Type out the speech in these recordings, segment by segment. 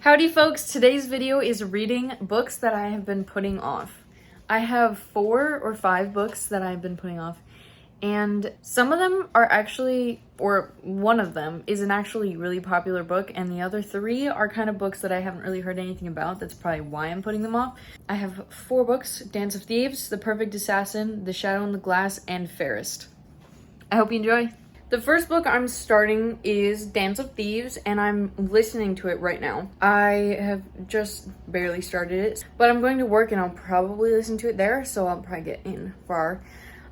Howdy folks, today's video is reading books that I have been putting off. I have 4 or 5 books that I've been putting off, and some of them are actually, or one of them is an actually really popular book, and the other 3 are kind of books that I haven't really heard anything about. That's probably why I'm putting them off. I have 4 books: Dance of Thieves, The Perfect Assassin, The Shadow in the Glass, and Fairest. I hope you enjoy. The first book I'm starting is Dance of Thieves, and I'm listening to it right now. I have just barely started it, but I'm going to work and I'll probably listen to it there, so I'll probably get in far.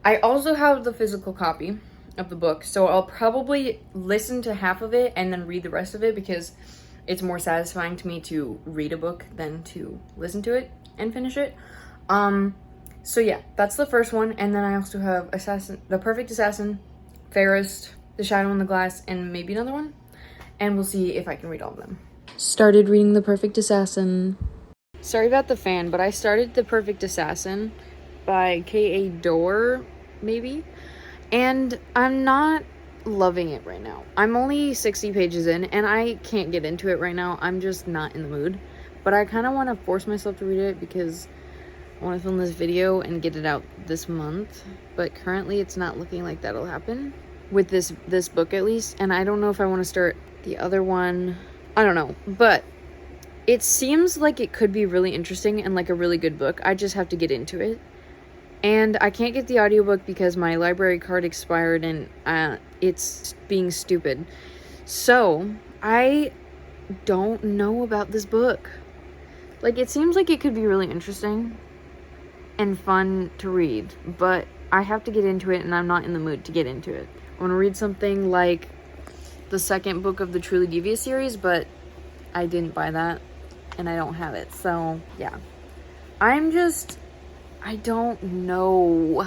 I also have the physical copy of the book, so I'll probably listen to half of it and then read the rest of it because it's more satisfying to me to read a book than to listen to it and finish it. So yeah, that's the first one, and then I also have The Perfect Assassin, Fairest, The Shadow in the Glass, and maybe another one. And we'll see if I can read all of them. Started reading The Perfect Assassin. Sorry about the fan, but I started The Perfect Assassin by K.A. Dorr, maybe. And I'm not loving it right now. I'm only 60 pages in, and I can't get into it right now. I'm just not in the mood. But I kind of want to force myself to read it because I want to film this video and get it out this month. But currently it's not looking like that'll happen. With this book at least, and I don't know if I want to start the other one. I don't know, but it seems like it could be really interesting and like a really good book. I just have to get into it, and I can't get the audiobook because my library card expired and it's being stupid. So I don't know about this book. Like, it seems like it could be really interesting and fun to read, but I have to get into it, and I'm not in the mood to get into it. I want to read something like the second book of the Truly Devious series, but I didn't buy that, and I don't have it, so yeah. I don't know.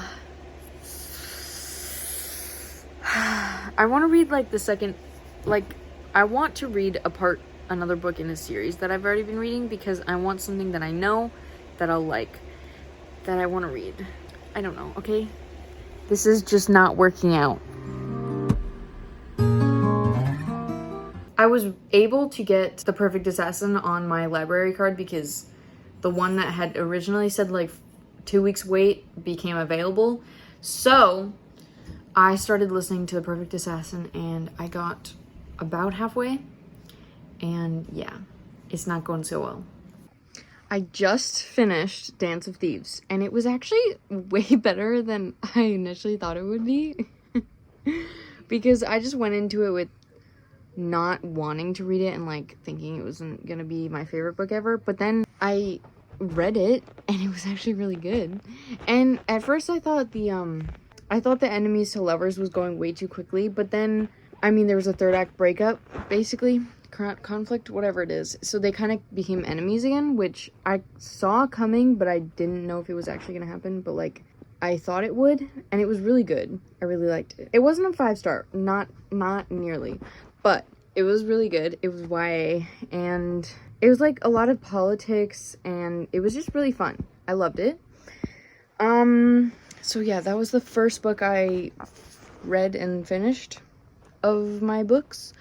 I want to read like the second, like, I want to read another book in a series that I've already been reading because I want something that I know that I'll like, that I want to read. I don't know, okay? This is just not working out. I was able to get The Perfect Assassin on my library card because the one that had originally said like 2 weeks wait became available. So I started listening to The Perfect Assassin and I got about halfway, and yeah, it's not going so well. I just finished Dance of Thieves, and it was actually way better than I initially thought it would be. Because I just went into it with not wanting to read it and like thinking it wasn't gonna be my favorite book ever, but then I read it and it was actually really good. And at first I thought the enemies to lovers was going way too quickly, but then there was a third act breakup, basically conflict, whatever it is, so they kind of became enemies again, which I saw coming, but I didn't know if it was actually gonna happen, but like I thought it would, and it was really good. I really liked it. It wasn't a 5-star, not nearly, but it was really good. It was YA, and it was like a lot of politics, and it was just really fun. I loved it. So yeah, that was the first book I read and finished of my books.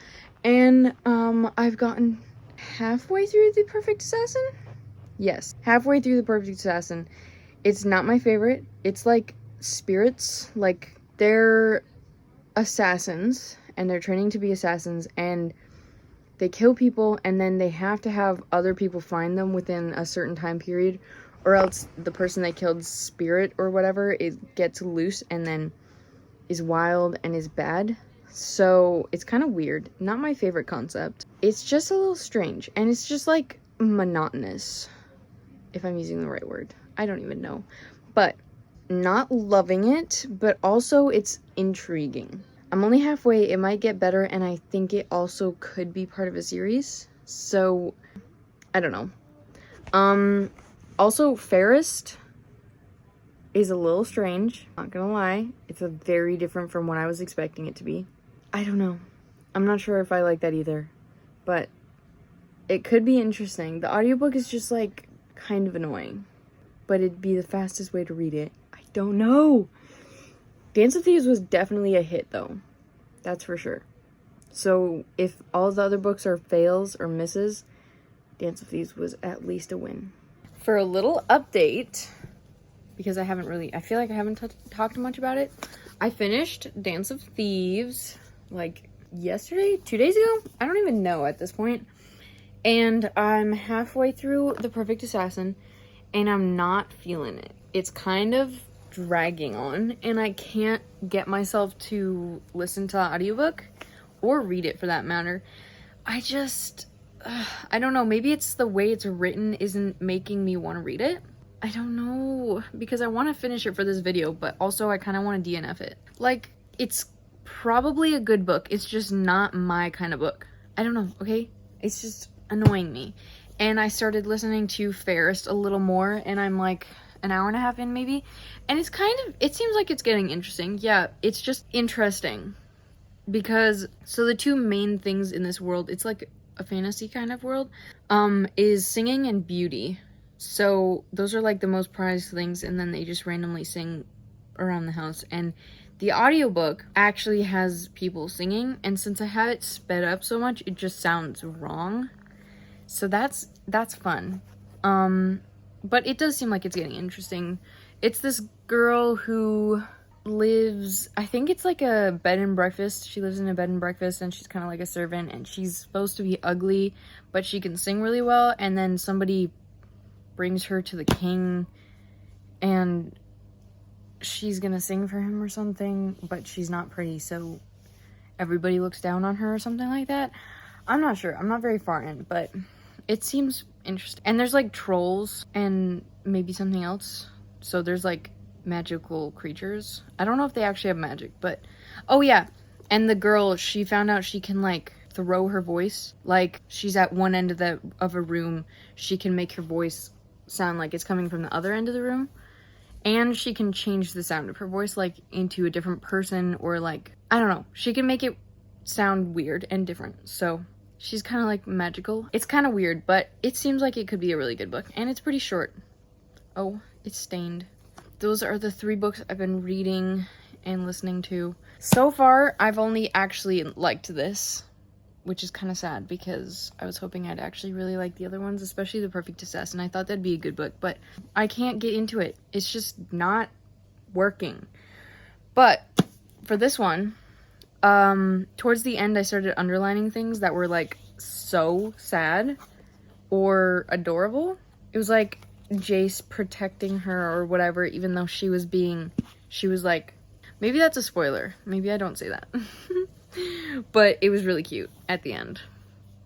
And I've gotten halfway through The Perfect Assassin? Yes, halfway through The Perfect Assassin. It's not my favorite. It's like spirits, like they're assassins, and they're training to be assassins, and they kill people, and then they have to have other people find them within a certain time period, or else the person they killed's spirit or whatever, it gets loose and then is wild and is bad. So it's kind of weird. Not my favorite concept. It's just a little strange, and it's just like monotonous, if I'm using the right word. I don't even know. But not loving it, but also it's intriguing. I'm only halfway. It might get better, and I think it also could be part of a series. So I don't know. Also Fairest is a little strange, not gonna lie. It's a very different from what I was expecting it to be. I don't know. I'm not sure if I like that either, but it could be interesting. The audiobook is just like kind of annoying, but it'd be the fastest way to read it. I don't know. Dance of Thieves was definitely a hit though. That's for sure. So if all the other books are fails or misses, Dance of Thieves was at least a win. For a little update, because I feel like I haven't talked much about it. I finished Dance of Thieves like yesterday, 2 days ago? I don't even know at this point. And I'm halfway through The Perfect Assassin, and I'm not feeling it. It's kind of dragging on, and I can't get myself to listen to the audiobook or read it for that matter. I don't know, maybe it's the way it's written isn't making me want to read it. I don't know, because I want to finish it for this video, but also I kind of want to DNF it. Like, it's probably a good book, it's just not my kind of book. I don't know, okay? It's just annoying me. And I started listening to Ferris a little more, and I'm like an hour and a half in maybe, and it seems like it's getting interesting. Yeah, it's just interesting because the two main things in this world, it's like a fantasy kind of world, is singing and beauty. So those are like the most prized things, and then they just randomly sing around the house. And the audiobook actually has people singing, and since I have it sped up so much, it just sounds wrong. So that's fun. But it does seem like it's getting interesting. It's this girl who lives, I think it's like a bed and breakfast. She lives in a bed and breakfast, and she's kind of like a servant, and she's supposed to be ugly, but she can sing really well. And then somebody brings her to the king, and she's gonna sing for him or something, but she's not pretty, so everybody looks down on her or something like that. I'm not sure. I'm not very far in, but it seems interesting. And there's like trolls and maybe something else. So there's like magical creatures. I don't know if they actually have magic, but oh yeah. And the girl, she found out she can like throw her voice. Like she's at one end of a room, she can make her voice sound like it's coming from the other end of the room. And she can change the sound of her voice like into a different person, or like, I don't know. She can make it sound weird and different. So she's kind of like magical. It's kind of weird, but it seems like it could be a really good book. And it's pretty short. Oh, it's stained. Those are the 3 books I've been reading and listening to. So far, I've only actually liked this, which is kind of sad because I was hoping I'd actually really like the other ones, especially The Perfect Assassin. I thought that'd be a good book, but I can't get into it. It's just not working. But for this one, towards the end, I started underlining things that were like so sad or adorable. It was like Jace protecting her or whatever, even though she was like, maybe that's a spoiler. Maybe I don't say that. But it was really cute at the end.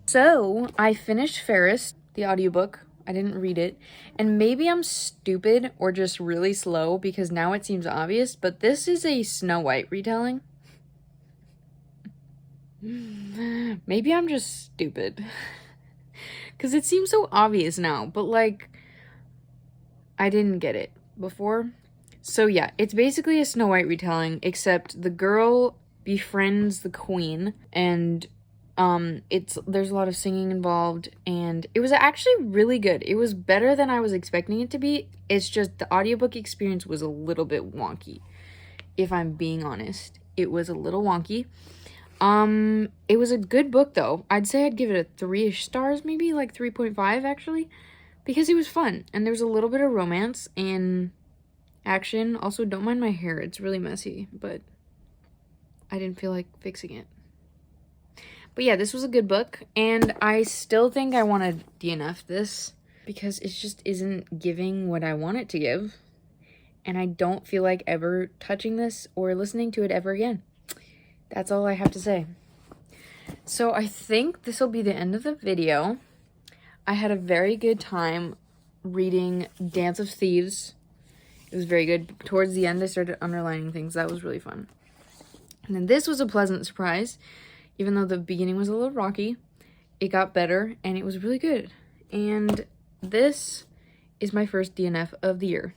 So I finished Ferris, the audiobook. I didn't read it. And maybe I'm stupid or just really slow because now it seems obvious, but this is a Snow White retelling. Maybe I'm just stupid. Because it seems so obvious now, but like, I didn't get it before. So yeah, it's basically a Snow White retelling, except the girl befriends the queen, and there's a lot of singing involved, and it was actually really good. It was better than I was expecting it to be. It's just the audiobook experience was a little bit wonky. If I'm being honest, it was a little wonky. It was a good book though. I'd say I'd give it a 3-ish stars, maybe like 3.5 actually, because it was fun, and there was a little bit of romance and action. Also, don't mind my hair, it's really messy, but I didn't feel like fixing it. But yeah, this was a good book, and I still think I want to DNF this because it just isn't giving what I want it to give, and I don't feel like ever touching this or listening to it ever again. That's all I have to say. So I think this will be the end of the video. I had a very good time reading Dance of Thieves. It was very good. Towards the end, I started underlining things. That was really fun. And then this was a pleasant surprise. Even though the beginning was a little rocky, it got better, and it was really good. And this is my first DNF of the year.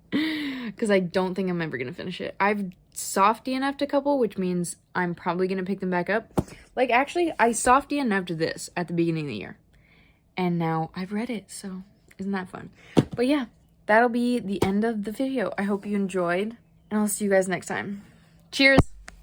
Because I don't think I'm ever going to finish it. I've soft DNF'd a couple, which means I'm probably going to pick them back up. Like, actually, I soft DNF'd this at the beginning of the year. And now I've read it, so isn't that fun? But yeah, that'll be the end of the video. I hope you enjoyed, and I'll see you guys next time. Cheers!